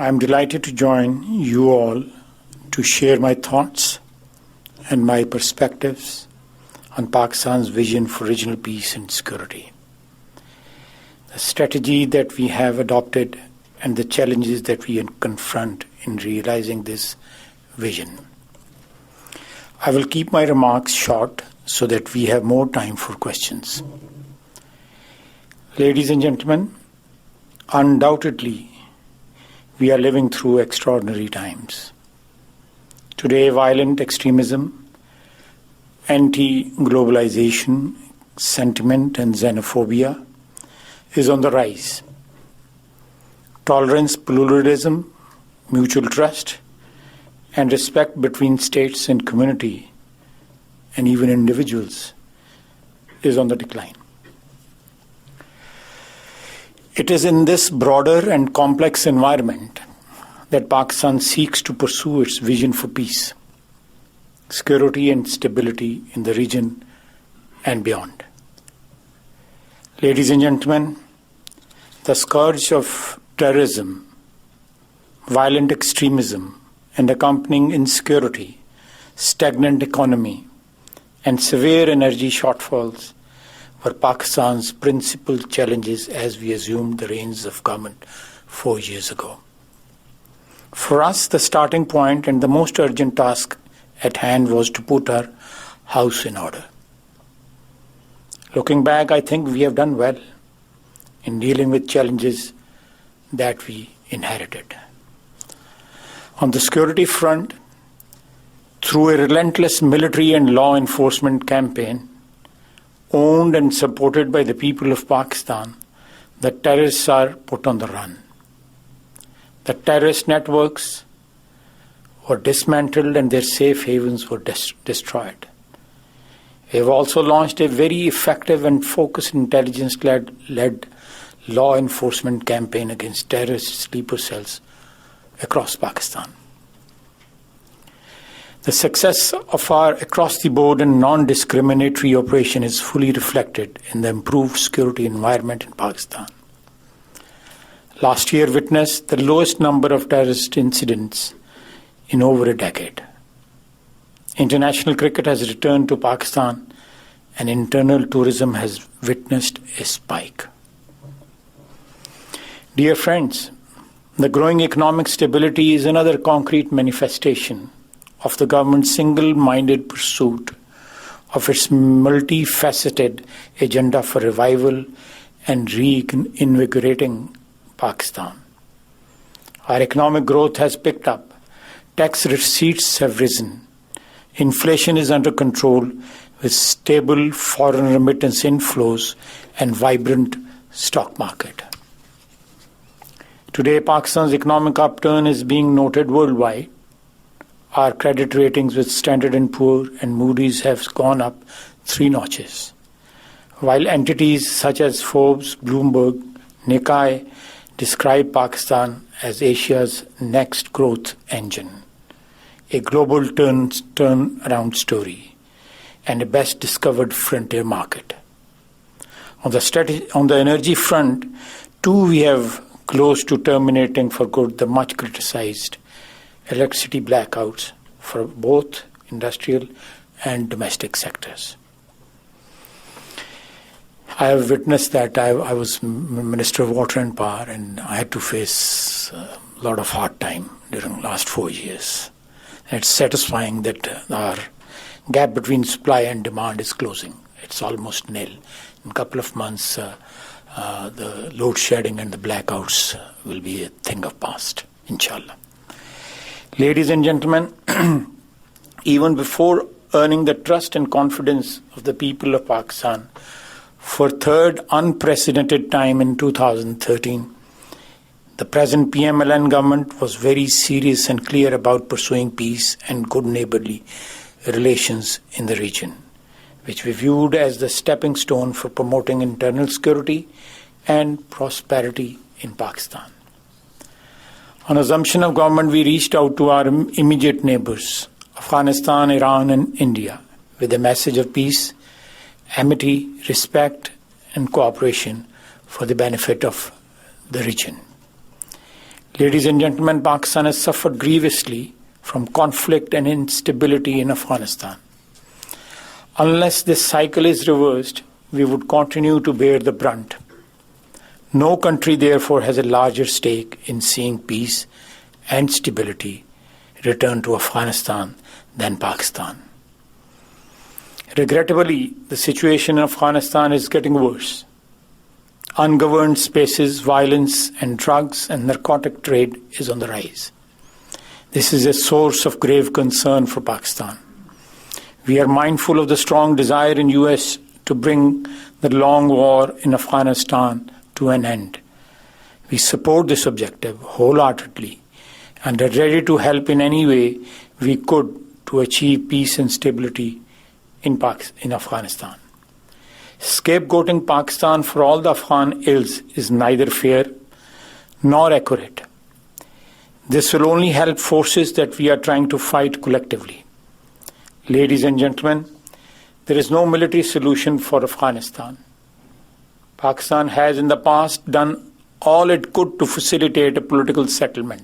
I'm delighted to join you all to share my thoughts and my perspectives on Pakistan's vision for regional peace and security, the strategy that we have adopted and the challenges that we confront in realizing this vision. I will keep my remarks short so that we have more time for questions. Ladies and gentlemen, undoubtedly, we are living through extraordinary times. Today, violent extremism, anti-globalization sentiment and xenophobia is on the rise. Tolerance, pluralism, mutual trust, and respect between states and community, and even individuals, is on the decline. It is in this broader and complex environment that Pakistan seeks to pursue its vision for peace, security and stability in the region and beyond. Ladies and gentlemen, the scourge of terrorism, violent extremism, and accompanying insecurity, stagnant economy, and severe energy shortfalls were Pakistan's principal challenges as we assumed the reins of government 4 years ago. For us, the starting point and the most urgent task at hand was to put our house in order. Looking back, I think we have done well in dealing with challenges that we inherited. On the security front, through a relentless military and law enforcement campaign, owned and supported by the people of Pakistan, the terrorists are put on the run. The terrorist networks were dismantled and their safe havens were destroyed. We have also launched a very effective and focused intelligence-led law enforcement campaign against terrorist sleeper cells across Pakistan. The success of our across-the-board and non-discriminatory operation is fully reflected in the improved security environment in Pakistan. Last year witnessed the lowest number of terrorist incidents in over a decade. International cricket has returned to Pakistan and internal tourism has witnessed a spike. Dear friends, the growing economic stability is another concrete manifestation of the government's single-minded pursuit of its multifaceted agenda for revival and reinvigorating Pakistan. Our economic growth has picked up, tax receipts have risen, inflation is under control with stable foreign remittance inflows and vibrant stock market. Today, Pakistan's economic upturn is being noted worldwide. Our credit ratings with Standard & Poor and Moody's have gone up 3 notches, while entities such as Forbes, Bloomberg, Nikkei describe Pakistan as Asia's next growth engine, a global turnaround story, and a best discovered frontier market. On the energy front, too, we have close to terminating for good the much criticized electricity blackouts for both industrial and domestic sectors. I have witnessed that. I was Minister of Water and Power, and I had to face a lot of hard time during the last 4 years. It's satisfying that our gap between supply and demand is closing. It's almost nil. In a couple of months, the load shedding and the blackouts will be a thing of past, inshallah. Ladies and gentlemen, even before earning the trust and confidence of the people of Pakistan for third unprecedented time in 2013, the present PMLN government was very serious and clear about pursuing peace and good neighborly relations in the region, which we viewed as the stepping stone for promoting internal security and prosperity in Pakistan. On assumption of government, we reached out to our immediate neighbors, Afghanistan, Iran, and India, with a message of peace, amity, respect, and cooperation for the benefit of the region. Ladies and gentlemen, Pakistan has suffered grievously from conflict and instability in Afghanistan. Unless this cycle is reversed, we would continue to bear the brunt. No country, therefore, has a larger stake in seeing peace and stability return to Afghanistan than Pakistan. Regrettably, the situation in Afghanistan is getting worse. Ungoverned spaces, violence, and drugs and narcotic trade is on the rise. This is a source of grave concern for Pakistan. We are mindful of the strong desire in US to bring the long war in Afghanistan to an end. We support this objective wholeheartedly and are ready to help in any way we could to achieve peace and stability in Afghanistan. Scapegoating Pakistan for all the Afghan ills is neither fair nor accurate. This will only help forces that we are trying to fight collectively. Ladies and gentlemen, there is no military solution for Afghanistan. Pakistan has in the past done all it could to facilitate a political settlement.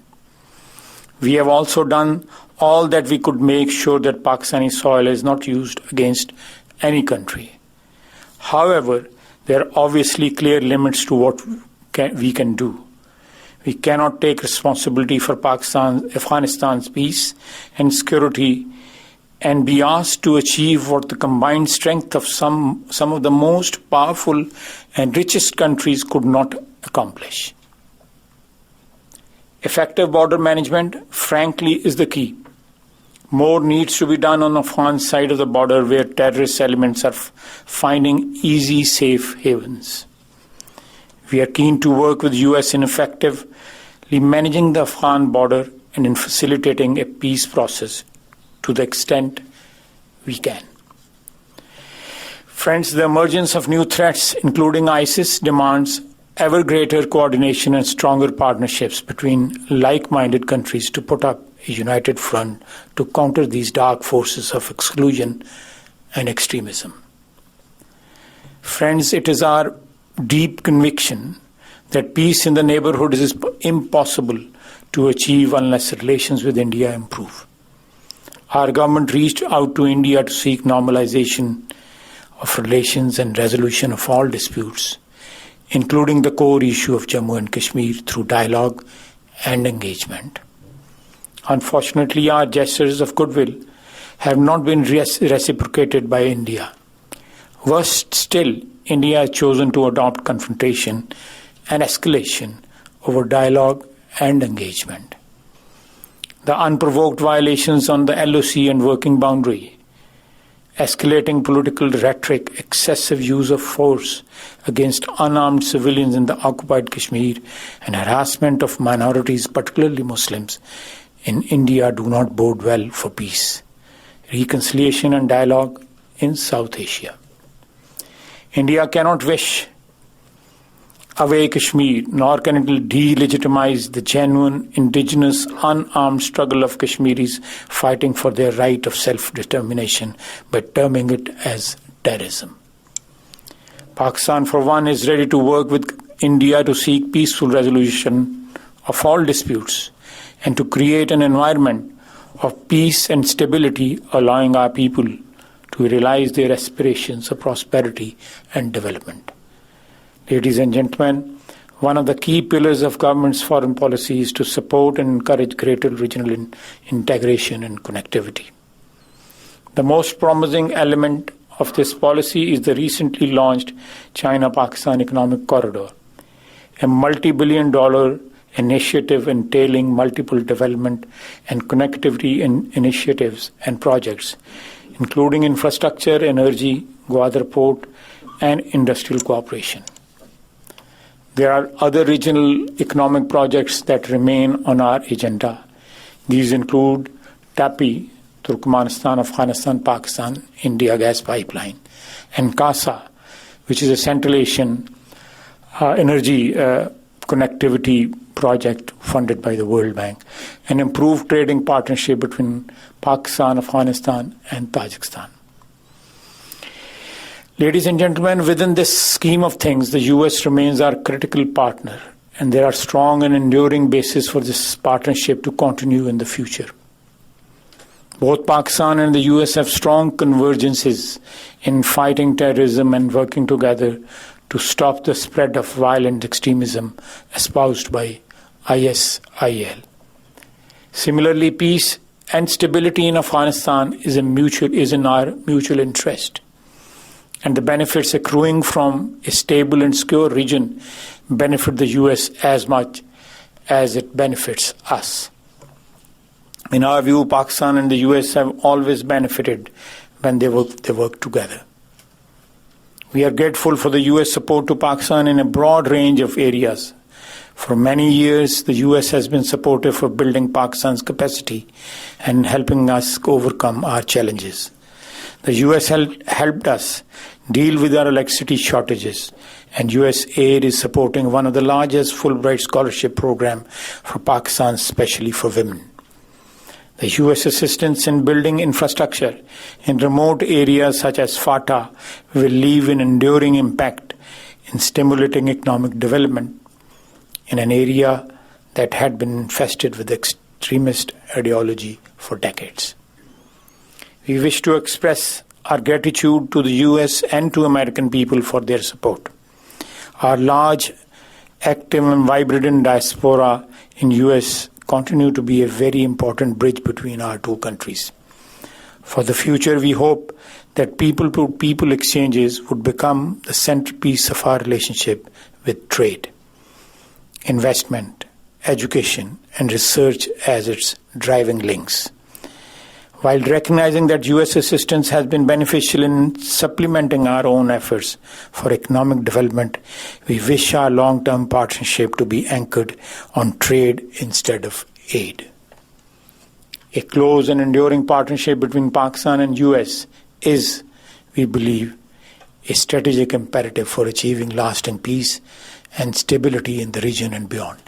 We have also done all that we could make sure that Pakistani soil is not used against any country. However, there are obviously clear limits to what we can do. We cannot take responsibility for Afghanistan's peace and security and be asked to achieve what the combined strength of some of the most powerful and richest countries could not accomplish. Effective border management, frankly, is the key. More needs to be done on the Afghan side of the border where terrorist elements are finding easy, safe havens. We are keen to work with the US in effectively managing the Afghan border and in facilitating a peace process to the extent we can. Friends, the emergence of new threats, including ISIS, demands ever greater coordination and stronger partnerships between like-minded countries to put up a united front to counter these dark forces of exclusion and extremism. Friends, it is our deep conviction that peace in the neighborhood is impossible to achieve unless relations with India improve. Our government reached out to India to seek normalization of relations and resolution of all disputes, including the core issue of Jammu and Kashmir, through dialogue and engagement. Unfortunately, our gestures of goodwill have not been reciprocated by India. Worse still, India has chosen to adopt confrontation and escalation over dialogue and engagement. The unprovoked violations on the LOC and working boundary, escalating political rhetoric, excessive use of force against unarmed civilians in the occupied Kashmir, and harassment of minorities, particularly Muslims, in India do not bode well for peace, reconciliation and dialogue in South Asia. India cannot wish away Kashmir, nor can it delegitimize the genuine, indigenous, unarmed struggle of Kashmiris fighting for their right of self-determination by terming it as terrorism. Pakistan, for one, is ready to work with India to seek peaceful resolution of all disputes and to create an environment of peace and stability, allowing our people to realize their aspirations of prosperity and development. Ladies and gentlemen, one of the key pillars of government's foreign policy is to support and encourage greater regional integration and connectivity. The most promising element of this policy is the recently launched China-Pakistan Economic Corridor, a multi-billion-dollar initiative entailing multiple development and connectivity initiatives and projects, including infrastructure, energy, Gwadar Port, and industrial cooperation. There are other regional economic projects that remain on our agenda. These include TAPI, Turkmenistan, Afghanistan, Pakistan, India gas pipeline, and CASA, which is a Central Asian energy connectivity project funded by the World Bank, an improved trading partnership between Pakistan, Afghanistan, and Tajikistan. Ladies and gentlemen, within this scheme of things, the US remains our critical partner and there are strong and enduring bases for this partnership to continue in the future. Both Pakistan and the US have strong convergences in fighting terrorism and working together to stop the spread of violent extremism espoused by ISIL. Similarly, peace and stability in Afghanistan is in our mutual interest, and the benefits accruing from a stable and secure region benefit the US as much as it benefits us. In our view, Pakistan and the US have always benefited when they work together. We are grateful for the US support to Pakistan in a broad range of areas. For many years, the US has been supportive of building Pakistan's capacity and helping us overcome our challenges. The US helped us deal with our electricity shortages, and US aid is supporting one of the largest Fulbright scholarship programs for Pakistan, especially for women. The US assistance in building infrastructure in remote areas such as FATA will leave an enduring impact in stimulating economic development in an area that had been infested with extremist ideology for decades. We wish to express our gratitude to the US and to American people for their support. Our large, active and vibrant diaspora in US continue to be a very important bridge between our two countries. For the future, we hope that people-to-people exchanges would become the centerpiece of our relationship with trade, investment, education, and research as its driving links. While recognizing that US assistance has been beneficial in supplementing our own efforts for economic development, we wish our long-term partnership to be anchored on trade instead of aid. A close and enduring partnership between Pakistan and US is, we believe, a strategic imperative for achieving lasting peace and stability in the region and beyond.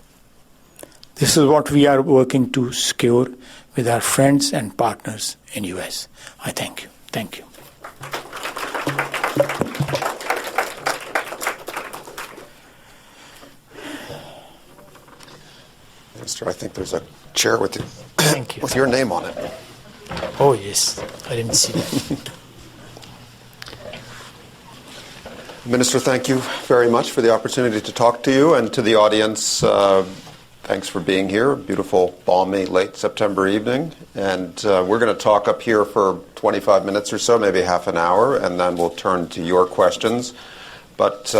This is what we are working to secure with our friends and partners in US. I thank you. Thank you. Minister, I think there's a chair with Thank you. with your name on it. Oh, yes. I didn't see that. Minister, thank you very much for the opportunity to talk to you, and to the audience, thanks for being here. Beautiful, balmy, late September evening. And we're going to talk up here for 25 minutes or so, maybe half an hour, and then we'll turn to your questions. But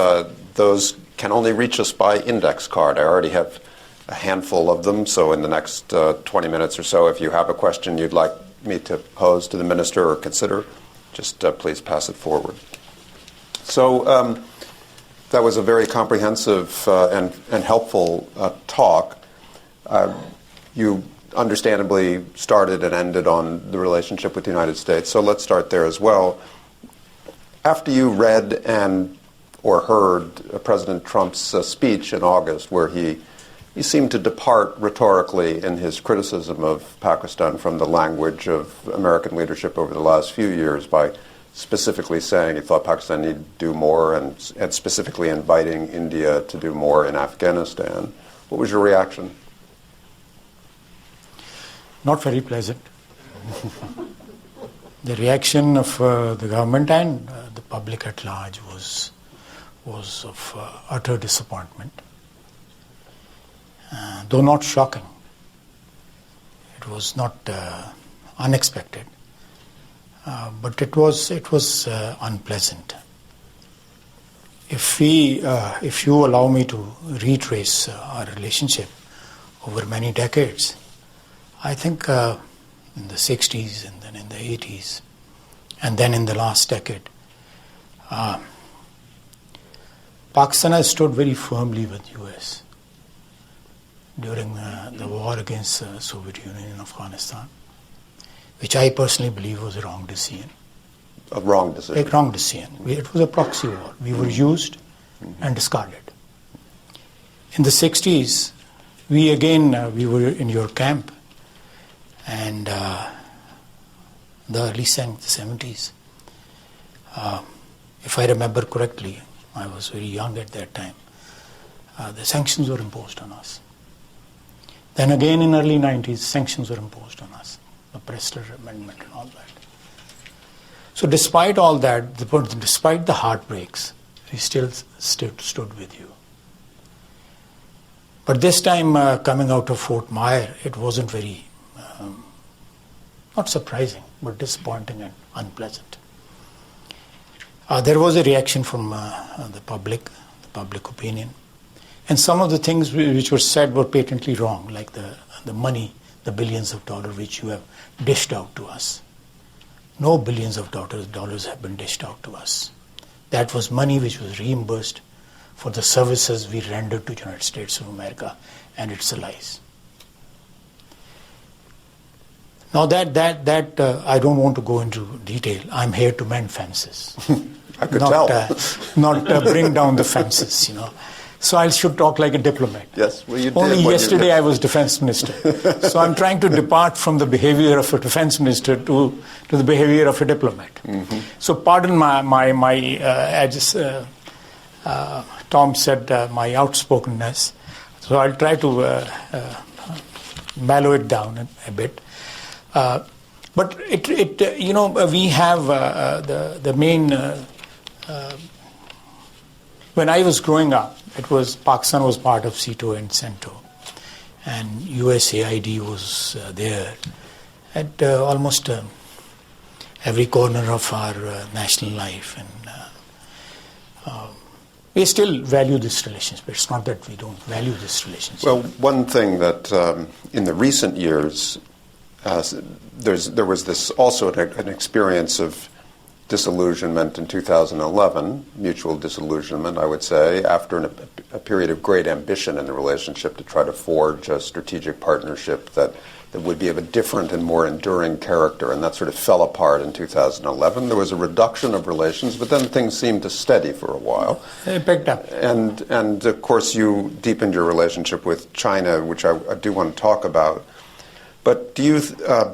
those can only reach us by index card. I already have a handful of them, so in the next 20 minutes or so, if you have a question you'd like me to pose to the Minister or consider, just please pass it forward. So that was a very comprehensive and helpful talk. You understandably started and ended on the relationship with the United States, so let's start there as well. After you read or heard President Trump's speech in August, where he seemed to depart rhetorically in his criticism of Pakistan from the language of American leadership over the last few years by specifically saying he thought Pakistan needed to do more and specifically inviting India to do more in Afghanistan. What was your reaction? Not very pleasant. The reaction of the government and the public at large was of utter disappointment. Though not shocking, it was not unexpected, but it was unpleasant. If you allow me to retrace our relationship over many decades, I think in the 60s and then in the 80s and then in the last decade, Pakistan has stood very firmly with US during the war against the Soviet Union in Afghanistan, which I personally believe was a wrong decision. A wrong decision? A wrong decision. It was a proxy war. We were used and discarded. In the 60s, we were in your camp, and the early 70s. If I remember correctly, I was very young at that time. the sanctions were imposed on us. Then again in early 90s, sanctions were imposed on us, the Pressler Amendment and all that. So despite all that, despite the heartbreaks, we still stood with you. But this time, coming out of Fort Myer, it wasn't very, not surprising, but disappointing and unpleasant. There was a reaction from the public opinion. And some of the things which were said were patently wrong, like the money, the billions of dollars which you have dished out to us. No billions of dollars have been dished out to us. That was money which was reimbursed for the services we rendered to the United States of America and its allies. Now that I don't want to go into detail. I'm here to mend fences. I could tell. Not bring down the fences, So I should talk like a diplomat. Yes, well, you did. Only yesterday I was defense minister. So I'm trying to depart from the behavior of a defense minister to the behavior of a diplomat. Mm-hmm. So pardon Tom said my outspokenness. So I'll try to mellow it down a bit. But we have the main. When I was growing up, Pakistan was part of CETO and CENTO, and USAID was there at almost every corner of our national life, and we still value this relationship. It's not that we don't value this relationship. Well, one thing that in the recent years, there was this also an experience of disillusionment in 2011, mutual disillusionment, I would say, after a period of great ambition in the relationship to try to forge a strategic partnership that would be of a different and more enduring character, and that sort of fell apart in 2011. There was a reduction of relations, but then things seemed to steady for a while. It picked up. And of course you deepened your relationship with China, which I do want to talk about. But do you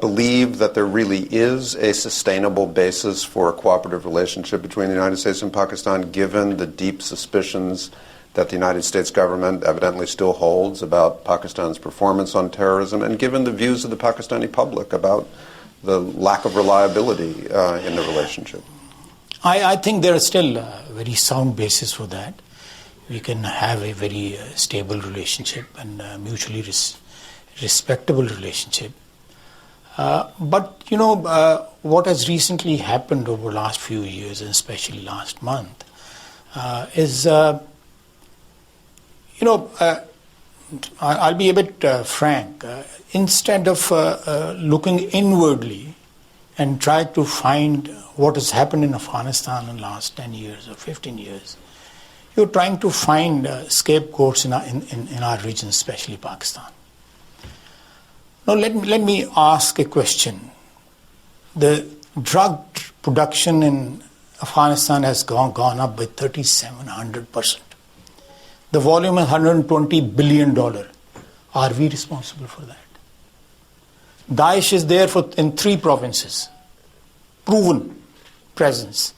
believe that there really is a sustainable basis for a cooperative relationship between the United States and Pakistan, given the deep suspicions that the United States government evidently still holds about Pakistan's performance on terrorism, and given the views of the Pakistani public about the lack of reliability in the relationship? I think there is still a very sound basis for that. We can have a very stable relationship and mutually respectable relationship. But what has recently happened over the last few years, and especially last month, is I'll be a bit frank. Instead of looking inwardly and try to find what has happened in Afghanistan in the last 10 years or 15 years, you're trying to find scapegoats in our region, especially Pakistan. Now let me ask a question. The drug production in Afghanistan has gone up by 3,700%. The volume is $120 billion. Are we responsible for that? Daesh is there in 3 provinces. Proven presence.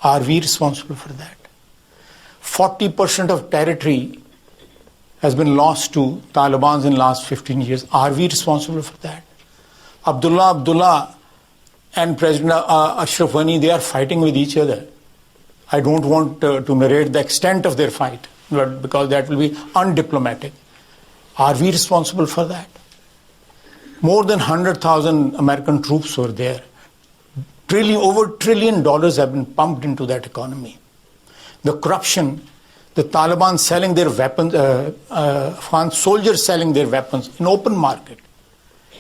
Are we responsible for that? 40% of territory has been lost to Taliban in the last 15 years. Are we responsible for that? Abdullah and President Ashraf Ghani, they are fighting with each other. I don't want to narrate the extent of their fight, because that will be undiplomatic. Are we responsible for that? More than 100,000 American troops were there. Over $1 trillion have been pumped into that economy. The corruption, the Taliban selling their weapons, Afghan soldiers selling their weapons in open market,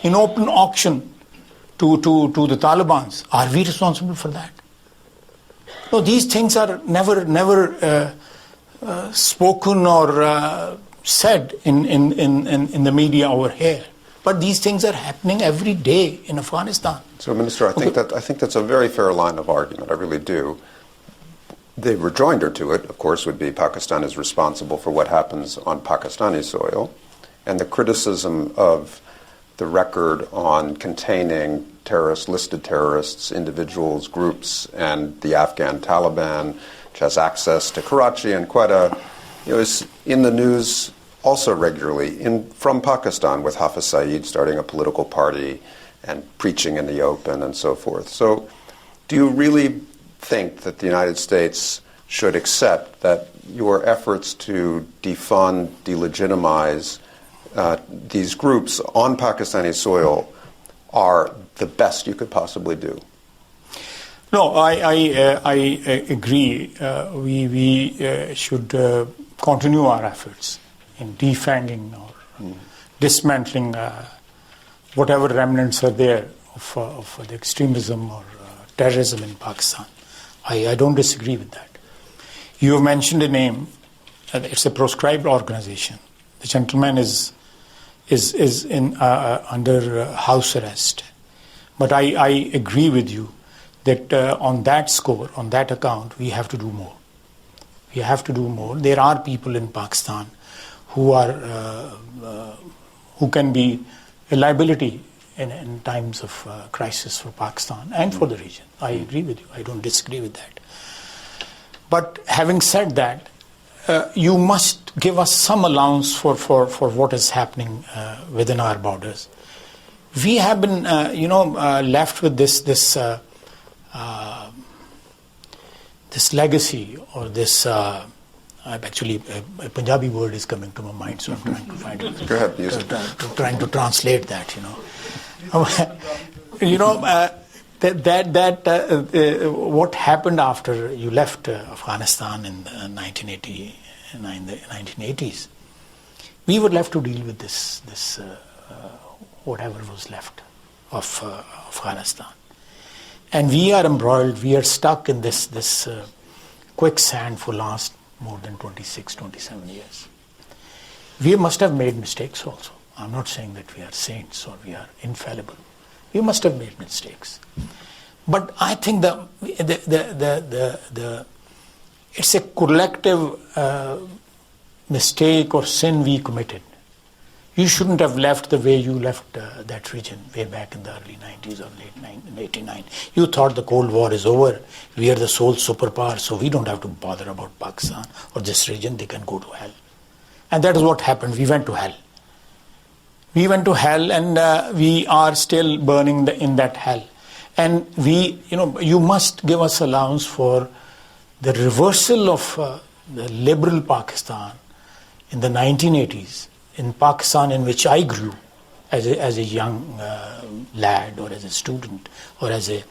in open auction to the Taliban. Are we responsible for that? No, these things are never spoken or said in the media over here. But these things are happening every day in Afghanistan. So, Minister, I think that's a very fair line of argument. I really do. The rejoinder to it, of course, would be Pakistan is responsible for what happens on Pakistani soil, and the criticism of the record on containing listed terrorists, individuals, groups, and the Afghan Taliban, which has access to Karachi and quite a is in the news also regularly from Pakistan, with Hafiz Saeed starting a political party and preaching in the open and so forth. So do you really think that the United States should accept that your efforts to defund, delegitimize these groups on Pakistani soil are the best you could possibly do? No, I agree. We should continue our efforts in defending or dismantling whatever remnants are there of the extremism or terrorism in Pakistan. I don't disagree with that. You have mentioned a name. It's a proscribed organization. The gentleman is in under house arrest. But I agree with you that on that score, on that account, we have to do more. We have to do more. There are people in Pakistan who can be a liability in times of crisis for Pakistan and for the region. I agree with you. I don't disagree with that. But having said that, you must give us some allowance for what is happening within our borders. We have been, left with this legacy or this. Actually, a Punjabi word is coming to my mind, so I'm trying to find it. Go ahead, use it. Trying to translate that, what happened after you left Afghanistan in the 1980s, we were left to deal with this whatever was left of Afghanistan. And we are embroiled, we are stuck in this quicksand for last more than 26, 27 years. We must have made mistakes also. I'm not saying that we are saints or we are infallible. We must have made mistakes. But I think it's a collective mistake or sin we committed. You shouldn't have left the way you left that region way back in the early 90s or late 89. You thought the Cold War is over. We are the sole superpower, so we don't have to bother about Pakistan or this region. They can go to hell. And that is what happened. We went to hell. We went to hell, and we are still burning in that hell. And you must give us allowance for the reversal of the liberal Pakistan in the 1980s, in Pakistan in which I grew as a young lad or as a student or as a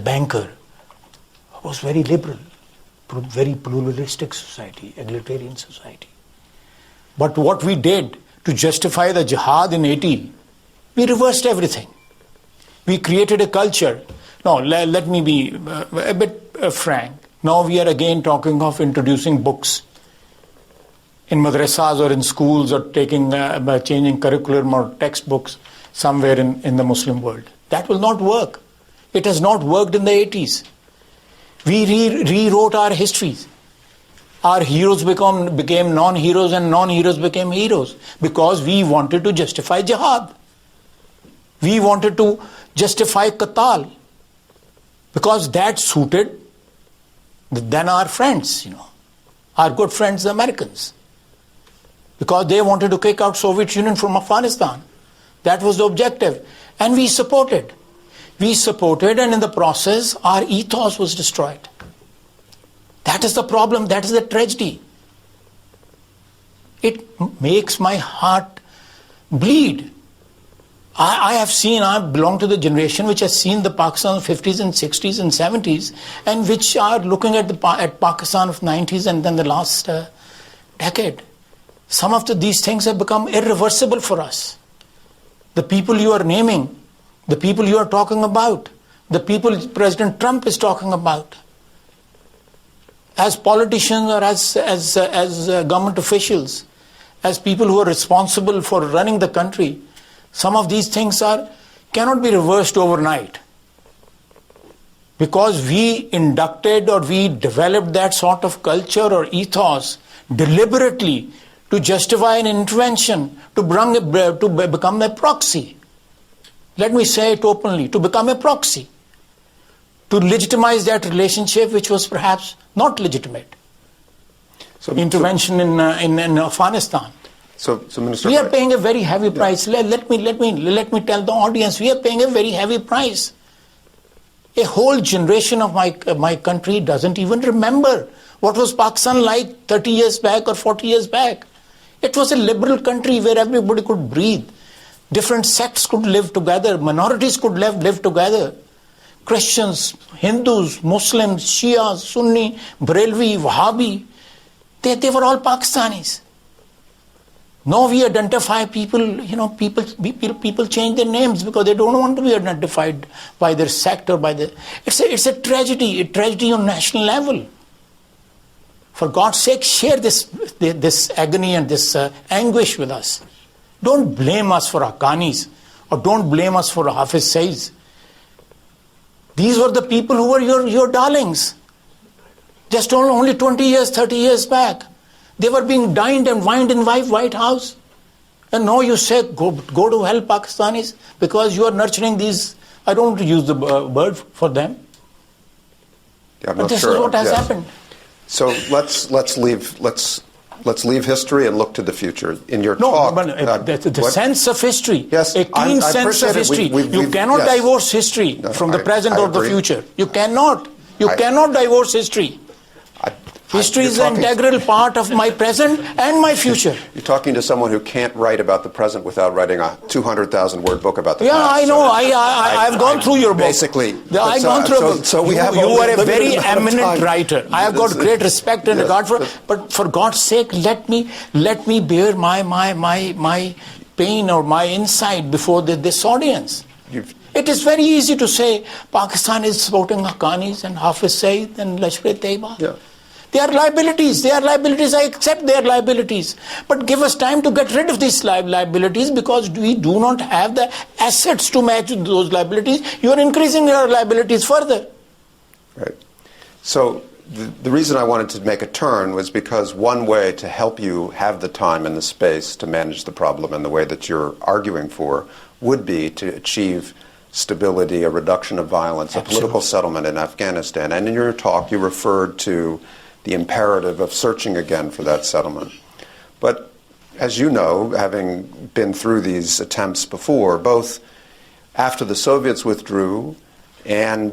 banker. It was very liberal, very pluralistic society, egalitarian society. But what we did to justify the jihad in 80, we reversed everything. We created a culture. No, let me be a bit frank. Now we are again talking of introducing books in madrasas or in schools or changing curriculum or textbooks somewhere in the Muslim world. That will not work. It has not worked in the 80s. We rewrote our histories. Our heroes became non-heroes and non-heroes became heroes because we wanted to justify jihad. We wanted to justify Qatal because that suited then our friends, our good friends, the Americans, because they wanted to kick out Soviet Union from Afghanistan. That was the objective. And we supported. We supported, and in the process, our ethos was destroyed. That is the problem. That is the tragedy. It makes my heart bleed. I belong to the generation which has seen the Pakistan of 50s and 60s and 70s, and which are looking at Pakistan of 90s and then the last decade. Some of these things have become irreversible for us. The people you are naming, the people you are talking about, the people President Trump is talking about, as politicians or as government officials, as people who are responsible for running the country, some of these things cannot be reversed overnight. Because we inducted or we developed that sort of culture or ethos deliberately to justify an intervention, to become a proxy. Let me say it openly, to become a proxy. To legitimize that relationship which was perhaps not legitimate. intervention in Afghanistan. So, Minister, We are paying a very heavy price. Let me tell the audience, we are paying a very heavy price. A whole generation of my country doesn't even remember what was Pakistan like 30 years back or 40 years back. It was a liberal country where everybody could breathe. Different sects could live together. Minorities could live together. Christians, Hindus, Muslims, Shias, Sunni, Barelvi, Wahhabi, they were all Pakistanis. Now we identify people, people change their names because they don't want to be identified by their sect or by the... It's a tragedy on national level. For God's sake, share this agony and this anguish with us. Don't blame us for Afghanis or don't blame us for Hafiz Saids. These were the people who were your darlings. Just only 20 years, 30 years back. They were being dined and wined in White House. And now you say, go to hell, Pakistanis, because you are nurturing these, I don't want to use the word for them. Yeah, but this is what has happened. So let's leave history and look to the future. In your talk, the sense of history, yes, a clean sense of history. You cannot divorce history from the present or the future. You cannot. You cannot divorce history. History is an integral part of my present and my future. You're talking to someone who can't write about the present without writing a 200,000-word book about the past. Yeah, I know. I've gone through your book. Basically. I've gone through a book. So we you are a very eminent writer. I have got great respect and regard for. But for God's sake, let me bear my pain or my insight before this audience. It is very easy to say Pakistan is supporting Haqqanis and Hafiz Saeed and Lashkar-e-Taiba. Yeah. They are liabilities. I accept their liabilities. But give us time to get rid of these liabilities because we do not have the assets to match those liabilities. You are increasing your liabilities further. Right. So the reason I wanted to make a turn was because one way to help you have the time and the space to manage the problem in the way that you're arguing for would be to achieve stability, a reduction of violence, a political settlement in Afghanistan. And in your talk, you referred to the imperative of searching again for that settlement. But as you know, having been through these attempts before, both after the Soviets withdrew and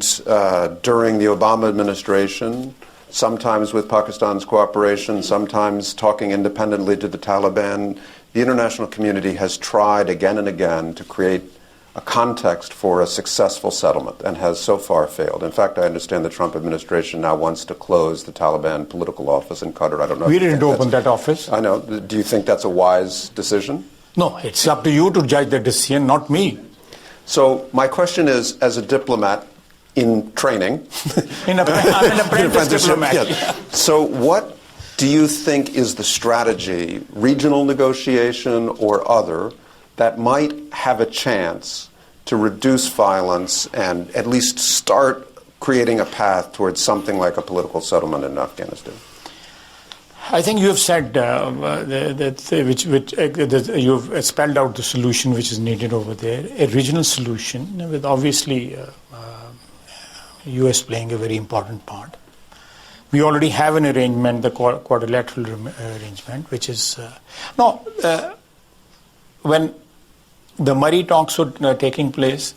during the Obama administration, sometimes with Pakistan's cooperation, sometimes talking independently to the Taliban, the international community has tried again and again to create a context for a successful settlement and has so far failed. In fact, I understand the Trump administration now wants to close the Taliban political office in Qatar. I don't know. We didn't open that office. I know. Do you think that's a wise decision? No, it's up to you to judge the decision, not me. So my question is, as a diplomat in training, I'm an apprentice diplomat. Yeah. So what do you think is the strategy, regional negotiation or other, that might have a chance to reduce violence and at least start creating a path towards something like a political settlement in Afghanistan? I think you have said you've spelled out the solution which is needed over there, a regional solution with obviously US playing a very important part. We already have an arrangement, the quadrilateral arrangement, which is when the Murray talks were taking place,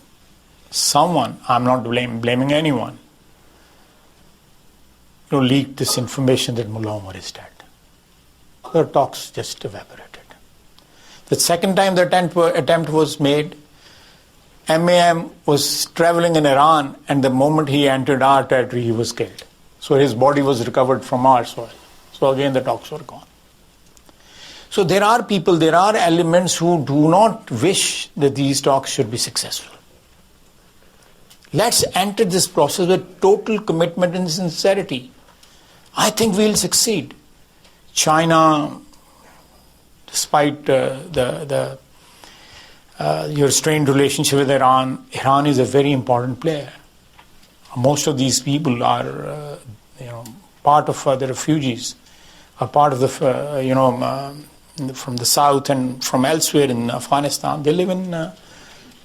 someone, I'm not blaming anyone, leaked this information that Mullah Omar is dead. The talks just evaporated. The second time the attempt was made, MAM was traveling in Iran, and the moment he entered our territory, he was killed. So his body was recovered from our soil. So again, the talks were gone. So there are people, there are elements who do not wish that these talks should be successful. Let's enter this process with total commitment and sincerity. I think we'll succeed. China, despite your strained relationship with Iran, Iran is a very important player. Most of these people are, part of the refugees, are part of the, from the south and from elsewhere in Afghanistan. They live in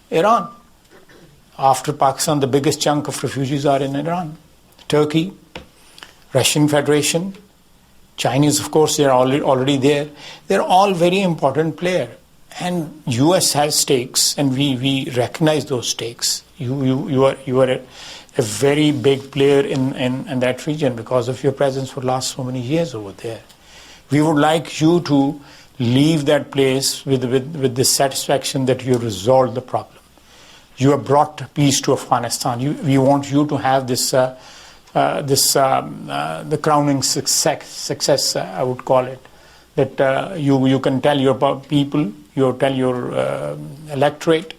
Iran. After Pakistan, the biggest chunk of refugees are in Iran. Turkey, Russian Federation, Chinese, of course, they are already there. They're all very important players. And U.S. has stakes, and we recognize those stakes. You are a very big player in that region because of your presence for the last so many years over there. We would like you to leave that place with the satisfaction that you resolved the problem. You have brought peace to Afghanistan. We want you to have this the crowning success, I would call it, that you can tell your people, you tell your electorate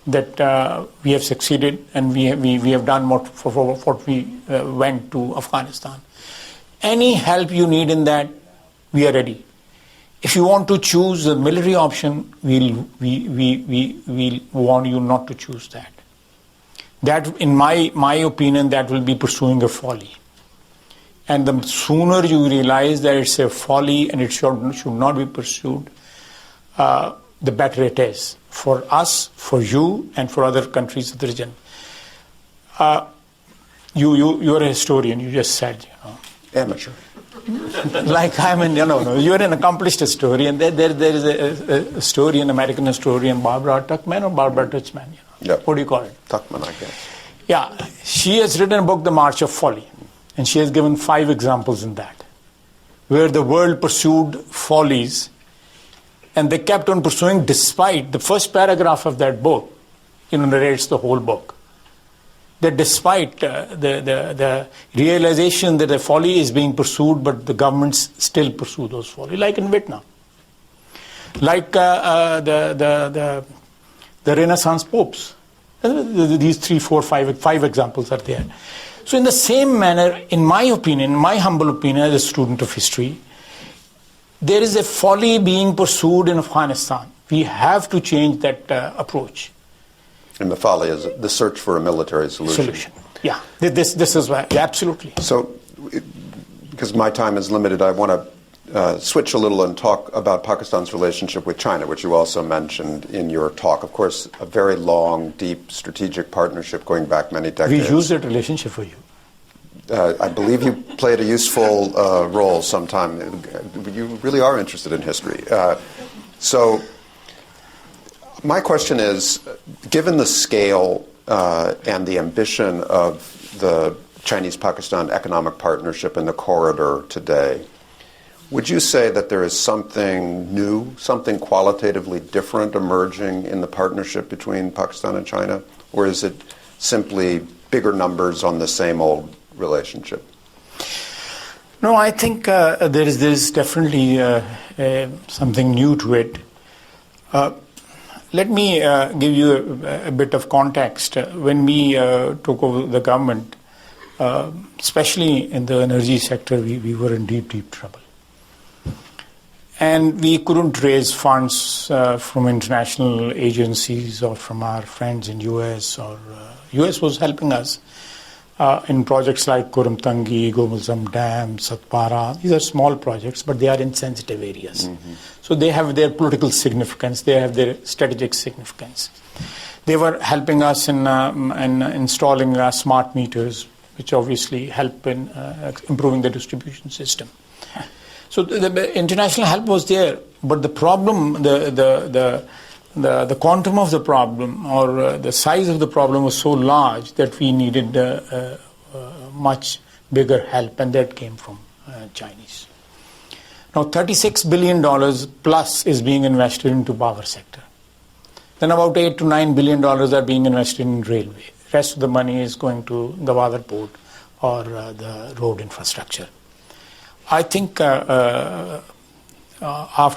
that we have succeeded and we have done what we went to Afghanistan. Any help you need in that, we are ready. If you want to choose the military option, we'll want you not to choose that. That, in my opinion, that will be pursuing a folly. And the sooner you realize that it's a folly and it should not be pursued, the better it is for us, for you, and for other countries of the region. You're a historian. You just said, Amateur. Like you're an accomplished historian. There is a historian, American historian, Barbara Tuchman or Barbara Tuchman. Yep. What do you call it? Tuchman, I guess. Yeah, she has written a book, The March of Folly, and she has given 5 examples in that, where the world pursued follies, and they kept on pursuing despite the first paragraph of that book, narrates the whole book. That despite the realization that a folly is being pursued, but the governments still pursue those follies, like in Vietnam, like the Renaissance popes. These 3, 4, 5 examples are there. So in the same manner, in my opinion, my humble opinion as a student of history, there is a folly being pursued in Afghanistan. We have to change that approach. And the folly is the search for a military solution. Yeah, this is why, absolutely. So, because my time is limited, I want to switch a little and talk about Pakistan's relationship with China, which you also mentioned in your talk. Of course, a very long, deep strategic partnership going back many decades. We use that relationship for you. I believe you played a useful role sometime. You really are interested in history. So my question is, given the scale and the ambition of the Chinese-Pakistan economic partnership in the corridor today, would you say that there is something new, something qualitatively different emerging in the partnership between Pakistan and China? Or is it simply bigger numbers on the same old relationship? No, I think there is definitely something new to it. Let me give you a bit of context. When we took over the government, especially in the energy sector, we were in deep trouble. And we couldn't raise funds from international agencies or from our friends in US, or US was helping us in projects like Kurumtangi, Gomulzam Dam, Satpara. These are small projects, but they are in sensitive areas. Mm-hmm. So they have their political significance, they have their strategic significance. They were helping us in installing smart meters, which obviously help in improving the distribution system. So the international help was there, but the problem, the quantum of the problem, or the size of the problem, was so large that we needed much bigger help, and that came from Chinese. Now, $36 billion plus is being invested into power sector. Then about $8 to $9 billion are being invested in railway. The rest of the money is going to Gwadar port or the road infrastructure. I think after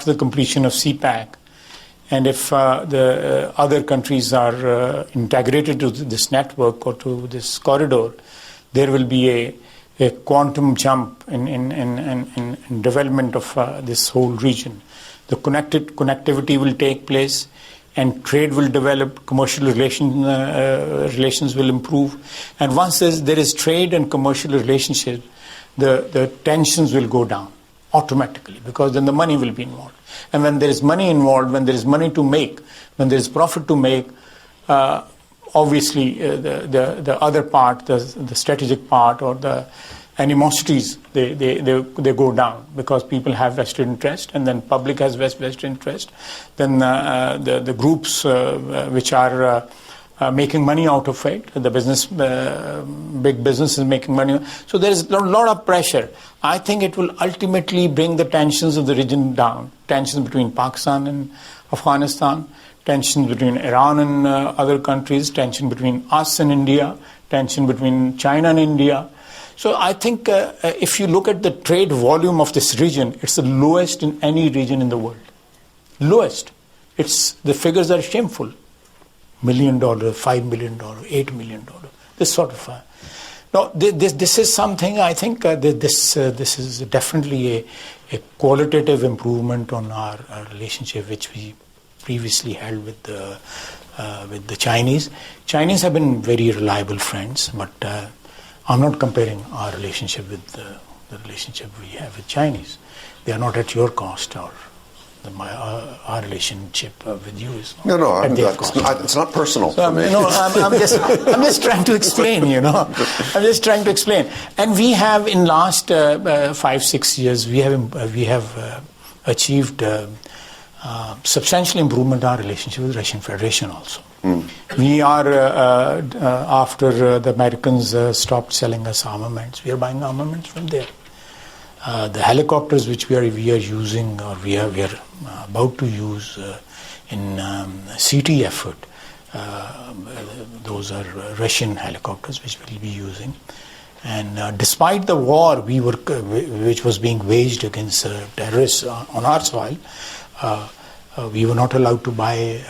the completion of CPAC, and if the other countries are integrated to this network or to this corridor, there will be a quantum jump in development of this whole region. The connectivity will take place, and trade will develop, commercial relations will improve. And once there is trade and commercial relationships, the tensions will go down automatically, because then the money will be involved. And when there is money involved, when there is money to make, when there is profit to make, obviously the other part, the strategic part, or the animosities, they go down because people have vested interest, and then public has vested interest. Then the groups which are making money out of it, the business, big business is making money. So there is a lot of pressure. I think it will ultimately bring the tensions of the region down. Tensions between Pakistan and Afghanistan, tensions between Iran and other countries, tension between us and India, tension between China and India. So I think if you look at the trade volume of this region, it's the lowest in any region in the world. Lowest. The figures are shameful. $1 million, $5 million, $8 million. This sort of. Now, this is something I think this is definitely a qualitative improvement on our relationship, which we previously held with the Chinese. Chinese have been very reliable friends, but I'm not comparing our relationship with the relationship we have with Chinese. They are not at your cost, or our relationship with you is not at their cost. It's not personal. So, I'm just trying to explain. I'm just trying to explain. And we have in last 5-6 years we have achieved substantial improvement in our relationship with the Russian Federation also. We are, after the Americans stopped selling us armaments, we are buying armaments from there. The helicopters which we are using, or we are about to use in CT effort, those are Russian helicopters which we'll be using. And despite the war which was being waged against terrorists on our soil, we were not allowed to buy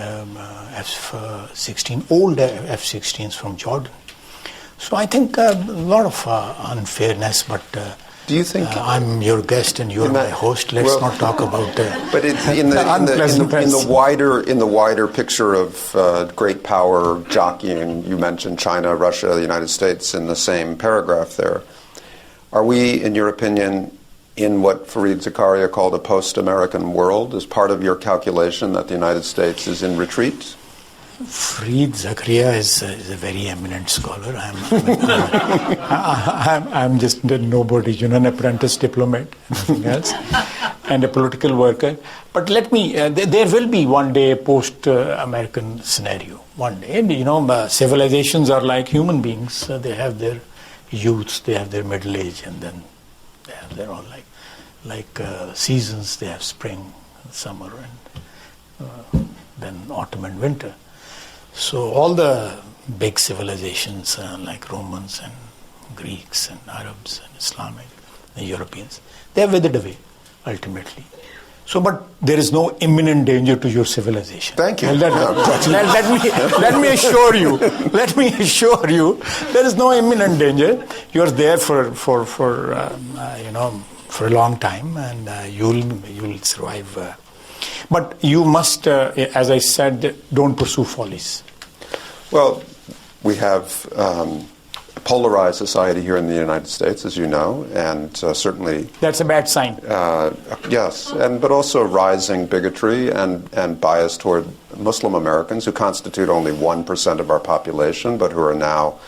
F-16, old F-16s from Jordan. So I think a lot of unfairness, but do you think I'm your guest and you're my host? Let's not talk about but in the wider picture of great power jockeying, you mentioned China, Russia, the United States in the same paragraph there. Are we, in your opinion, in what Fareed Zakaria called a post-American world? Is part of your calculation that the United States is in retreat? Fareed Zakaria is a very eminent scholar. I'm just a nobody, an apprentice diplomat, nothing else, and a political worker. But let me, there will be one day a post-American scenario, one day. And, civilizations are like human beings. They have their youth, they have their middle age, and then they're all like seasons. They have spring, summer, and then autumn and winter. So all the big civilizations like Romans and Greeks and Arabs and Islamic, the Europeans, they have withered away ultimately. So, but there is no imminent danger to your civilization. Thank you. Let me assure you. Let me assure you, there is no imminent danger. You're there for a long time, and you'll survive. But you must, as I said, don't pursue follies. Well, we have a polarized society here in the United States, as you know, and certainly... That's a bad sign. Yes, but also rising bigotry and bias toward Muslim Americans, who constitute only 1% of our population, but who are now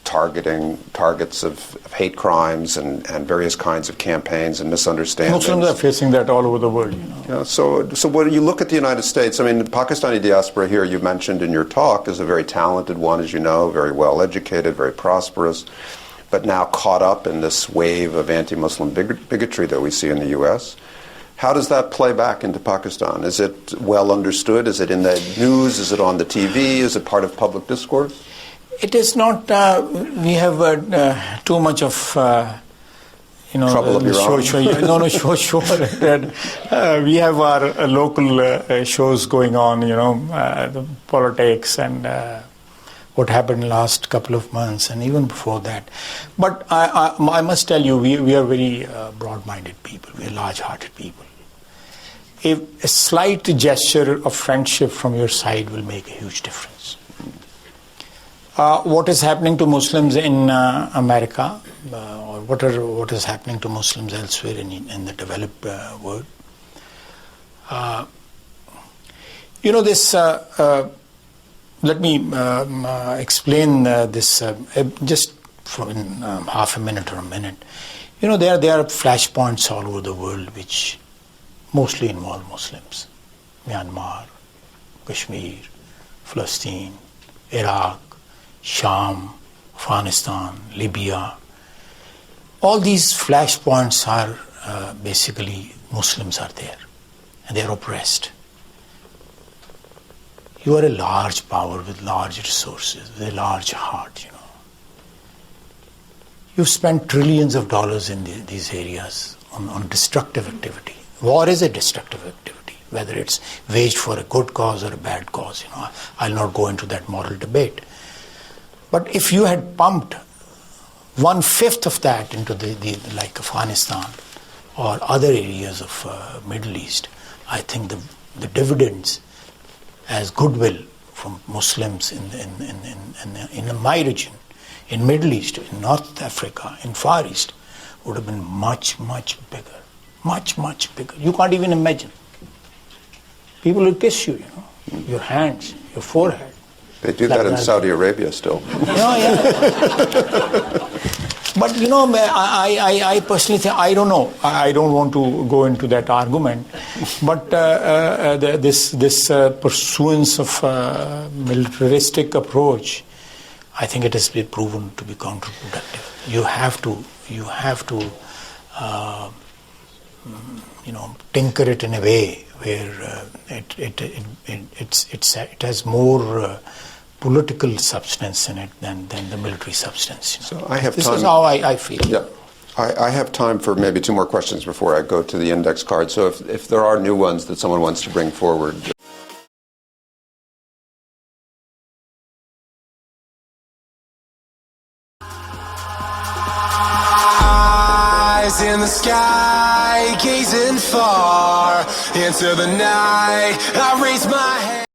targets of hate crimes and various kinds of campaigns and misunderstandings. Muslims are facing that all over the world. Yeah, so when you look at the United States, I mean, the Pakistani diaspora here, you mentioned in your talk, is a very talented one, as you know, very well educated, very prosperous, but now caught up in this wave of anti-Muslim bigotry that we see in the U.S. How does that play back into Pakistan? Is it well understood? Is it in the news? Is it on the TV? Is it part of public discourse? It is not. We have too much of, trouble of your own. We have our local shows going on. The politics and what happened last couple of months, and even before that. But I must tell you, we are very broad-minded people. We are large-hearted people. A slight gesture of friendship from your side will make a huge difference. What is happening to Muslims in America, or what is happening to Muslims elsewhere in the developed world? This. Let me explain this. Just for half a minute or a minute. You know, there are flashpoints all over the world which mostly involve Muslims. Myanmar, Kashmir, Palestine, Iraq, Sham, Afghanistan, Libya. All these flashpoints are basically Muslims are there and they are oppressed. You are a large power with large resources, with a large heart, you know. You've spent trillions of dollars in these areas on destructive activity. War is a destructive activity, whether it's waged for a good cause or a bad cause, you know. I'll not go into that moral debate. But if you had pumped 1/5 of that into like Afghanistan or other areas of Middle East, I think the dividends as goodwill from Muslims in my region, in Middle East, in North Africa, in Far East, would have been much, much bigger. Much, much bigger. You can't even imagine. People will kiss you, you know, your hands, your forehead. They do that in Saudi Arabia still. Yeah. But you know, I personally think, I don't know. I don't want to go into that argument. But this pursuance of militaristic approach, I think it has been proven to be counterproductive. You have to tinker it in a way where it has more political substance in it than the military substance. You know. So I have this time. is how I feel. Yeah. I have time for maybe 2 more questions before I go to the index card. So if there are new ones that someone wants to bring forward. Eyes in the sky, gazing far into the night. I raise my head.